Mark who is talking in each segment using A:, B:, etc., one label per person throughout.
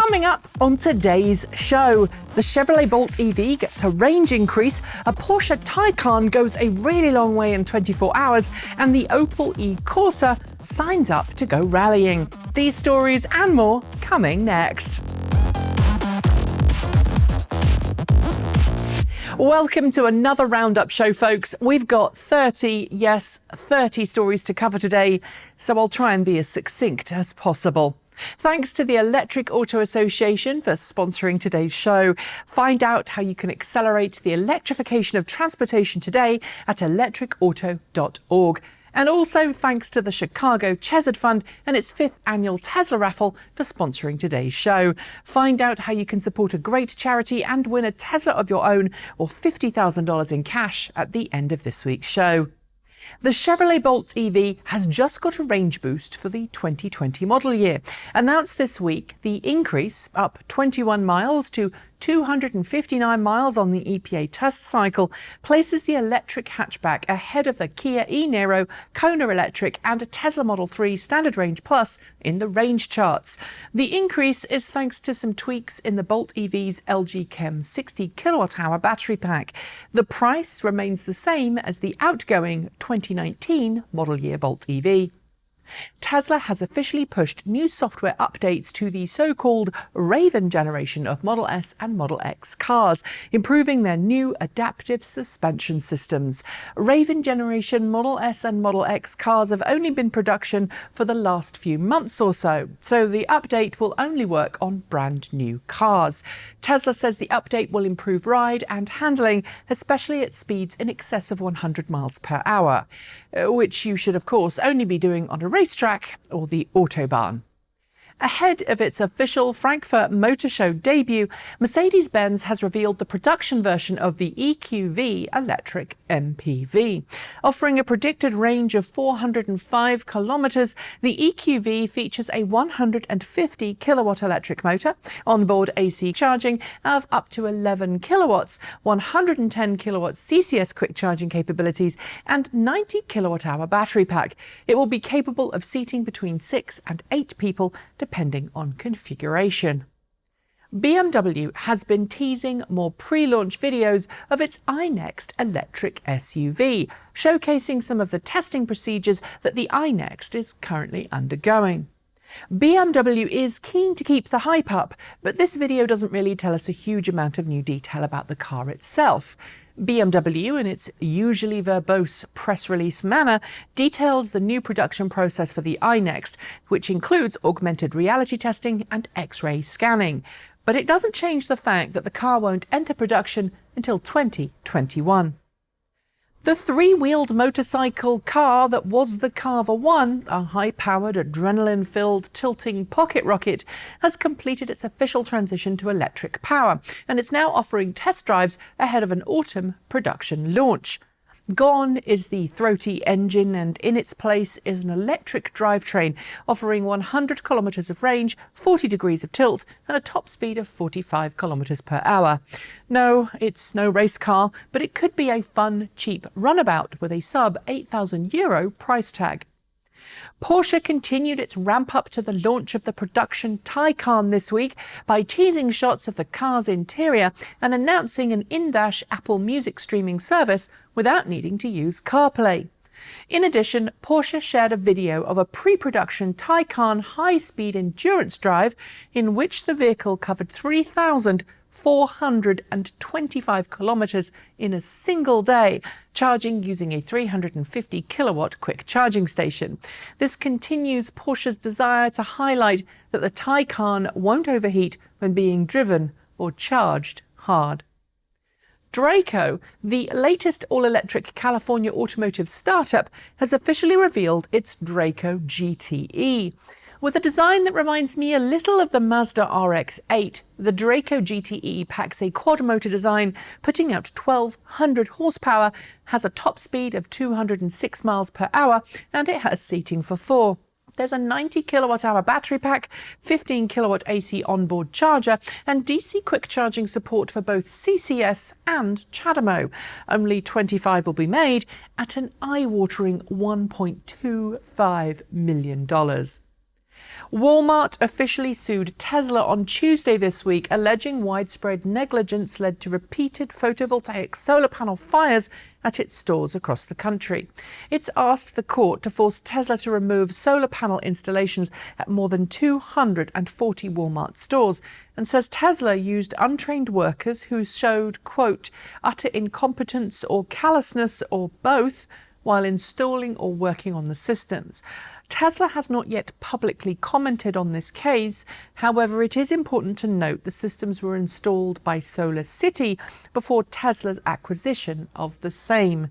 A: Coming up on today's show, the Chevrolet Bolt EV gets a range increase, a Porsche Taycan goes a really long way in 24 hours, and the Opel e-Corsa signs up to go rallying. These stories and more coming next. Welcome to another Roundup show, folks. We've got 30 stories to cover today, so I'll try and be as succinct as possible. Thanks to the Electric Auto Association for sponsoring today's show. Find out how you can accelerate the electrification of transportation today at electricauto.org. And also thanks to the Chicago Chesed Fund and its 5th annual Tesla raffle for sponsoring today's show. Find out how you can support a great charity and win a Tesla of your own or $50,000 in cash at the end of this week's show. The Chevrolet Bolt EV has just got a range boost for the 2020 model year. Announced this week, the increase, up 21 miles to 259 miles on the EPA test cycle, places the electric hatchback ahead of the Kia e-Niro, Kona Electric and Tesla Model 3 Standard Range Plus in the range charts. The increase is thanks to some tweaks in the Bolt EV's LG Chem 60 kilowatt-hour battery pack. The price remains the same as the outgoing 2019 model year Bolt EV. Tesla has officially pushed new software updates to the so-called Rivian generation of Model S and Model X cars, improving their new adaptive suspension systems. Rivian generation Model S and Model X cars have only been in production for the last few months or so the update will only work on brand new cars. Tesla says the update will improve ride and handling, especially at speeds in excess of 100 miles per hour, which you should of course only be doing on a racetrack or the Autobahn. Ahead of its official Frankfurt Motor Show debut, Mercedes-Benz has revealed the production version of the EQV electric MPV. Offering a predicted range of 405 kilometres, the EQV features a 150 kilowatt electric motor, onboard AC charging of up to 11 kilowatts, 110 kilowatts CCS quick charging capabilities, and 90 kilowatt-hour battery pack. It will be capable of seating between 6 and 8 people, depending on configuration. BMW has been teasing more pre-launch videos of its iNext electric SUV, showcasing some of the testing procedures that the iNext is currently undergoing. BMW is keen to keep the hype up, but this video doesn't really tell us a huge amount of new detail about the car itself. BMW, in its usually verbose press release manner, details the new production process for the iNext, which includes augmented reality testing and X-ray scanning. But it doesn't change the fact that the car won't enter production until 2021. The three-wheeled motorcycle car that was the Carver One, a high-powered, adrenaline-filled, tilting pocket rocket, has completed its official transition to electric power, and it's now offering test drives ahead of an autumn production launch. Gone is the throaty engine, and in its place is an electric drivetrain offering 100 kilometres of range, 40 degrees of tilt and a top speed of 45 kilometres per hour. No, it's no race car, but it could be a fun, cheap runabout with a sub €8,000 price tag. Porsche continued its ramp-up to the launch of the production Taycan this week by teasing shots of the car's interior and announcing an in-dash Apple Music streaming service without needing to use CarPlay. In addition, Porsche shared a video of a pre-production Taycan high-speed endurance drive in which the vehicle covered 3,425 kilometres in a single day, charging using a 350 kilowatt quick charging station. This continues Porsche's desire to highlight that the Taycan won't overheat when being driven or charged hard. Drako, the latest all-electric California automotive startup, has officially revealed its Drako GTE. With a design that reminds me a little of the Mazda RX-8, the Drako GTE packs a quad-motor design, putting out 1,200 horsepower, has a top speed of 206 miles per hour, and it has seating for 4. There's a 90 kilowatt-hour battery pack, 15 kilowatt AC onboard charger, and DC quick charging support for both CCS and CHAdeMO. Only 25 will be made at an eye-watering $1.25 million. Walmart officially sued Tesla on Tuesday this week, alleging widespread negligence led to repeated photovoltaic solar panel fires at its stores across the country. It's asked the court to force Tesla to remove solar panel installations at more than 240 Walmart stores, and says Tesla used untrained workers who showed, quote, utter incompetence or callousness or both while installing or working on the systems. Tesla has not yet publicly commented on this case. However, it is important to note the systems were installed by Solar City before Tesla's acquisition of the same.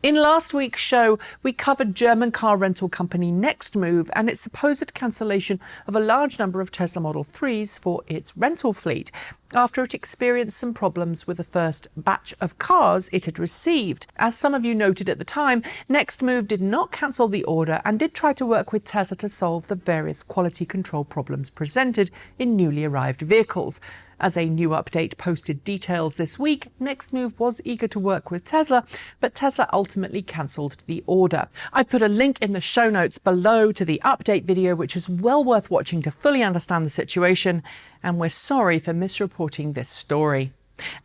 A: In last week's show, we covered German car rental company Nextmove and its supposed cancellation of a large number of Tesla Model 3s for its rental fleet, after it experienced some problems with the first batch of cars it had received. As some of you noted at the time, Nextmove did not cancel the order and did try to work with Tesla to solve the various quality control problems presented in newly arrived vehicles. As a new update posted details this week, Nextmove was eager to work with Tesla, but Tesla ultimately cancelled the order. I've put a link in the show notes below to the update video, which is well worth watching to fully understand the situation, and we're sorry for misreporting this story.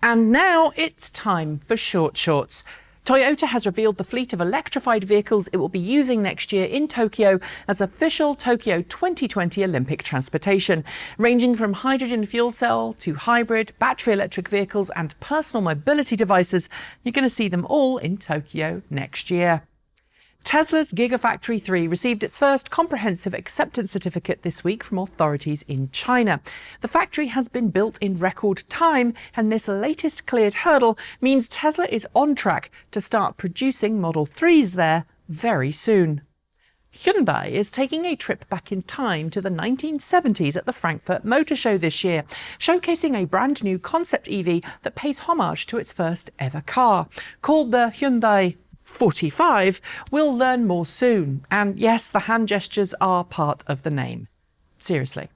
A: And now it's time for Short Shorts. Toyota has revealed the fleet of electrified vehicles it will be using next year in Tokyo as official Tokyo 2020 Olympic transportation, ranging from hydrogen fuel cell to hybrid, battery electric vehicles and personal mobility devices. You're going to see them all in Tokyo next year. Tesla's Gigafactory 3 received its first comprehensive acceptance certificate this week from authorities in China. The factory has been built in record time, and this latest cleared hurdle means Tesla is on track to start producing Model 3s there very soon. Hyundai is taking a trip back in time to the 1970s at the Frankfurt Motor Show this year, showcasing a brand new concept EV that pays homage to its first ever car. Called the Hyundai 45, we'll learn more soon. And yes, the hand gestures are part of the name. Seriously.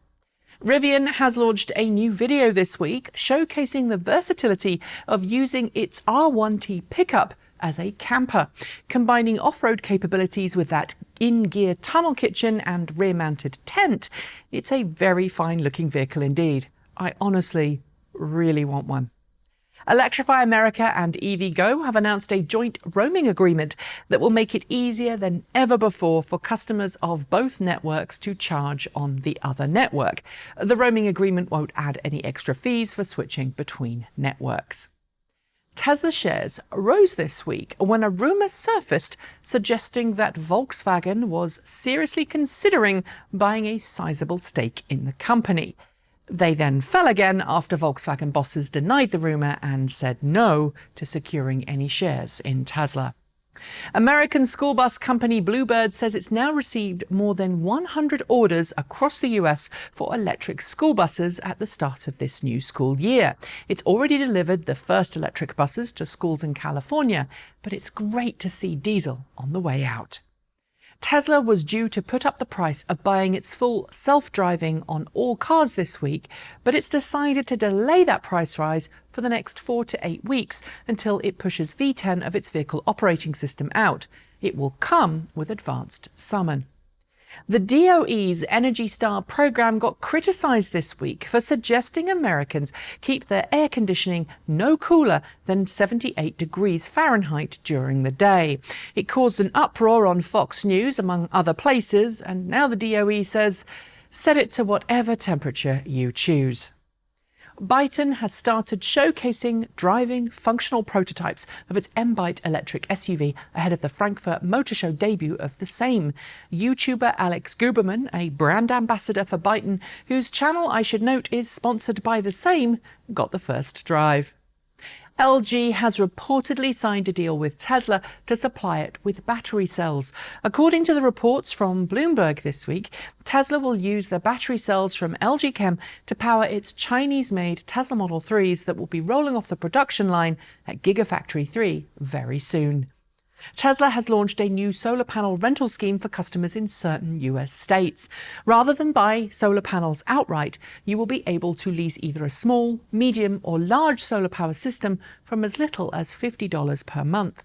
A: Rivian has launched a new video this week showcasing the versatility of using its R1T pickup as a camper, combining off-road capabilities with that in-gear tunnel kitchen and rear-mounted tent. It's a very fine-looking vehicle indeed. I honestly really want one. Electrify America and EVgo have announced a joint roaming agreement that will make it easier than ever before for customers of both networks to charge on the other network. The roaming agreement won't add any extra fees for switching between networks. Tesla shares rose this week when a rumour surfaced suggesting that Volkswagen was seriously considering buying a sizable stake in the company. They then fell again after Volkswagen bosses denied the rumour and said no to securing any shares in Tesla. American school bus company Bluebird says it's now received more than 100 orders across the US for electric school buses at the start of this new school year. It's already delivered the first electric buses to schools in California, but it's great to see diesel on the way out. Tesla was due to put up the price of buying its full self-driving on all cars this week, but it's decided to delay that price rise for the next 4 to 8 weeks until it pushes V10 of its vehicle operating system out. It will come with advanced summon. The DOE's Energy Star program got criticised this week for suggesting Americans keep their air conditioning no cooler than 78 degrees Fahrenheit during the day. It caused an uproar on Fox News, among other places, and now the DOE says, set it to whatever temperature you choose. Byton has started showcasing driving functional prototypes of its M-Byte electric SUV ahead of the Frankfurt Motor Show debut of the same. YouTuber Alex Guberman, a brand ambassador for Byton, whose channel I should note is sponsored by the same, got the first drive. LG has reportedly signed a deal with Tesla to supply it with battery cells. According to the reports from Bloomberg this week, Tesla will use the battery cells from LG Chem to power its Chinese-made Tesla Model 3s that will be rolling off the production line at Gigafactory 3 very soon. Tesla has launched a new solar panel rental scheme for customers in certain US states. Rather than buy solar panels outright, you will be able to lease either a small, medium or large solar power system from as little as $50 per month.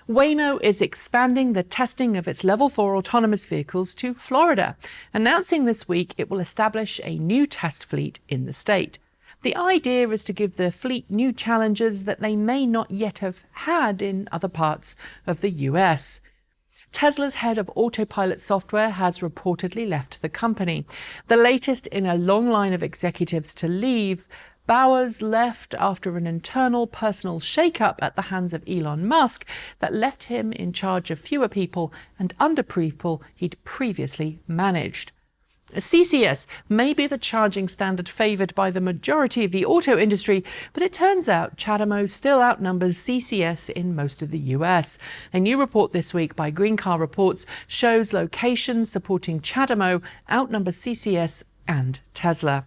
A: Waymo is expanding the testing of its Level 4 autonomous vehicles to Florida, announcing this week it will establish a new test fleet in the state. The idea is to give the fleet new challenges that they may not yet have had in other parts of the US. Tesla's head of autopilot software has reportedly left the company, the latest in a long line of executives to leave. Bowers left after an internal personal shake-up at the hands of Elon Musk that left him in charge of fewer people and under people he'd previously managed. CCS may be the charging standard favoured by the majority of the auto industry, but it turns out CHAdeMO still outnumbers CCS in most of the US. A new report this week by Green Car Reports shows locations supporting CHAdeMO outnumber CCS and Tesla.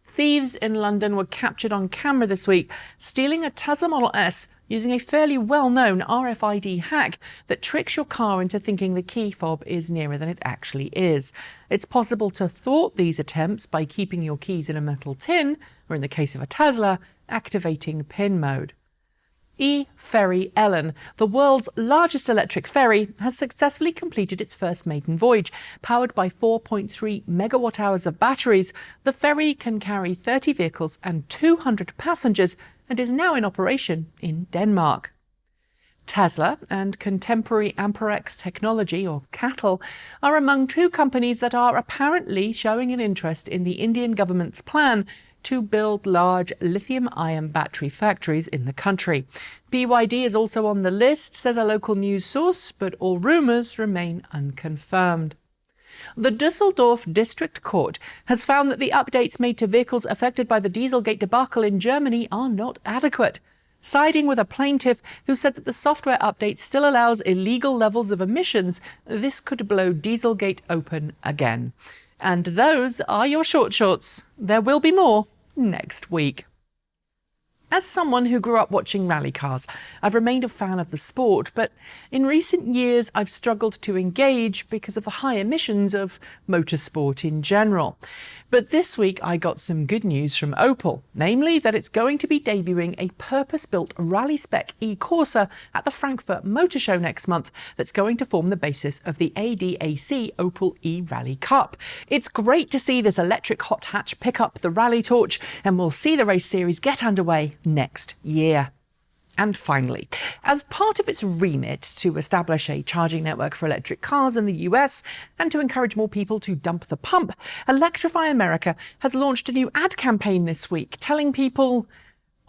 A: Thieves in London were captured on camera this week, stealing a Tesla Model S using a fairly well-known RFID hack that tricks your car into thinking the key fob is nearer than it actually is. It's possible to thwart these attempts by keeping your keys in a metal tin, or in the case of a Tesla, activating PIN mode. E-Ferry Ellen, the world's largest electric ferry, has successfully completed its first maiden voyage. Powered by 4.3 megawatt-hours of batteries, the ferry can carry 30 vehicles and 200 passengers and is now in operation in Denmark. Tesla and contemporary AmpereX technology, or CATL, are among two companies that are apparently showing an interest in the Indian government's plan to build large lithium-ion battery factories in the country. BYD is also on the list, says a local news source, but all rumours remain unconfirmed. The Düsseldorf District Court has found that the updates made to vehicles affected by the Dieselgate debacle in Germany are not adequate, siding with a plaintiff who said that the software update still allows illegal levels of emissions. This could blow Dieselgate open again. And those are your shorts. There will be more next week. As someone who grew up watching rally cars, I've remained a fan of the sport, but in recent years I've struggled to engage because of the high emissions of motorsport in general. But this week I got some good news from Opel, namely that it's going to be debuting a purpose-built rally-spec e-Corsa at the Frankfurt Motor Show next month that's going to form the basis of the ADAC Opel e-Rally Cup. It's great to see this electric hot hatch pick up the rally torch, and we'll see the race series get underway next year. And finally, as part of its remit to establish a charging network for electric cars in the US and to encourage more people to dump the pump, Electrify America has launched a new ad campaign this week telling people,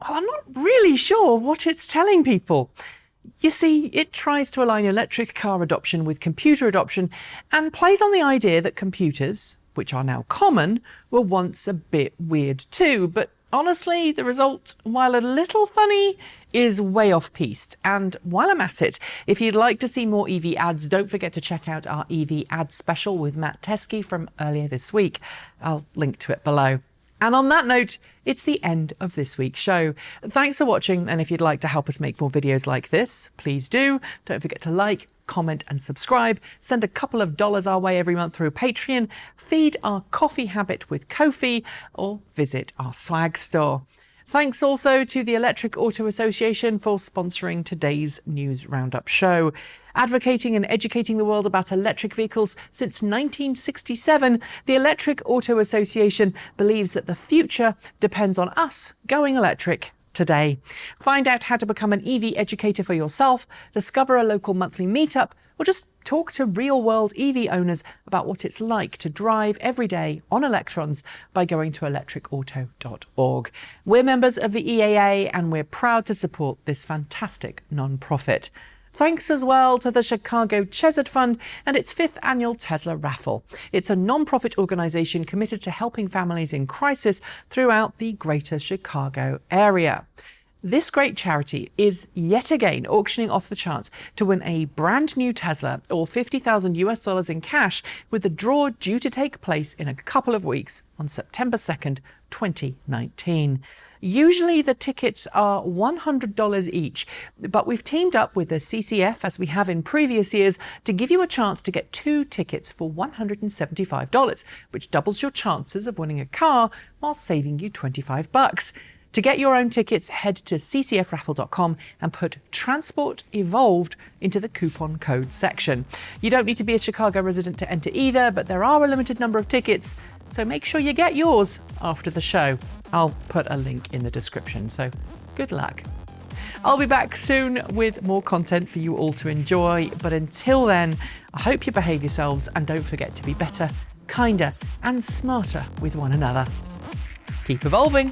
A: well, I'm not really sure what it's telling people. You see, it tries to align electric car adoption with computer adoption and plays on the idea that computers, which are now common, were once a bit weird too. But honestly, the result, while a little funny, is way off-piste. And while I'm at it, if you'd like to see more EV ads, don't forget to check out our EV ad special with Matt Teskey from earlier this week. I'll link to it below. And on that note, it's the end of this week's show. Thanks for watching, and if you'd like to help us make more videos like this, please do. Don't forget to like, comment and subscribe. Send a couple of dollars our way every month through Patreon. Feed our coffee habit with Ko-fi, or visit our swag store. Thanks also to the Electric Auto Association for sponsoring today's News Roundup show. Advocating and educating the world about electric vehicles since 1967, the Electric Auto Association believes that the future depends on us going electric today. Find out how to become an EV educator for yourself, discover a local monthly meetup, or just talk to real-world EV owners about what it's like to drive every day on electrons by going to electricauto.org. We're members of the EAA and we're proud to support this fantastic non-profit. Thanks as well to the Chicago Chesed Fund and its 5th annual Tesla raffle. It's a non-profit organisation committed to helping families in crisis throughout the greater Chicago area. This great charity is yet again auctioning off the chance to win a brand new Tesla or $50,000 in cash, with the draw due to take place in a couple of weeks on September 2nd, 2019. Usually the tickets are $100 each, but we've teamed up with the CCF, as we have in previous years, to give you a chance to get 2 tickets for $175, which doubles your chances of winning a car while saving you $25. To get your own tickets, head to ccfraffle.com and put Transport Evolved into the coupon code section. You don't need to be a Chicago resident to enter either, but there are a limited number of tickets, so make sure you get yours after the show. I'll put a link in the description, so good luck. I'll be back soon with more content for you all to enjoy, but until then, I hope you behave yourselves and don't forget to be better, kinder and smarter with one another. Keep evolving.